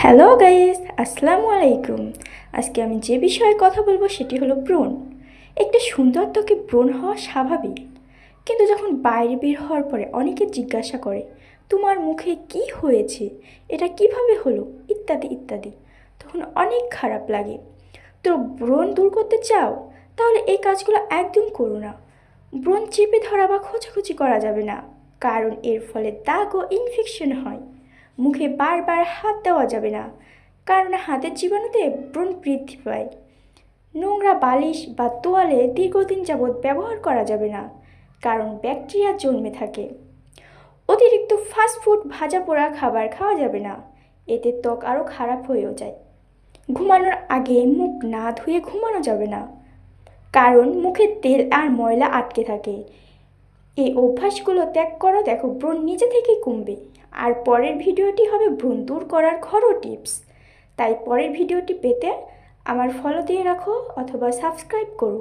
Hello guys, আসসালামু আলাইকুম। আজকে আমি যে বিষয়ে কথা বলবো সেটি হলো ব্রণ। একটা সুন্দর ত্বকে ব্রণ হওয়া স্বাভাবিক, কিন্তু যখন বাইরে বের হওয়ার পরে অনেকে জিজ্ঞাসা করে তোমার মুখে কি হয়েছে, এটা কিভাবে হলো, ইত্যাদি ইত্যাদি, তখন অনেক খারাপ লাগে। তো ব্রণ দূর করতে চাও, তাহলে এই কাজগুলো একদম করো না। ব্রণ চেপে ধরা বা খোঁচাখুচি করা যাবে না, কারণ এর ফলে দাগ ও ইনফেকশন হয়। মুখে বারবার হাত দেওয়া যাবে না, কারণ হাতের জীবাণুতে ব্রণ বৃদ্ধি পায়। নোংরা বালিশ বা তোয়ালে দীর্ঘদিন যাবৎ ব্যবহার করা যাবে না, কারণ ব্যাকটেরিয়া জন্মে থাকে। অতিরিক্ত ফাস্টফুড ভাজা পোড়া খাবার খাওয়া যাবে না, এতে ত্বক আরও খারাপ হয়েও যায়। ঘুমানোর আগে মুখ না ধুয়ে ঘুমানো যাবে না, কারণ মুখে তেল আর ময়লা আটকে থাকে। এই অভ্যাসগুলো ত্যাগ করো, দেখো ব্রণ নিজে থেকেই কমবে। আর পরের ভিডিওটি হবে ব্রণ দূর করার ঘরোয়া টিপস। তাই পরের ভিডিওটি পেতে আমার ফলো দিয়ে রাখো অথবা সাবস্ক্রাইব করো।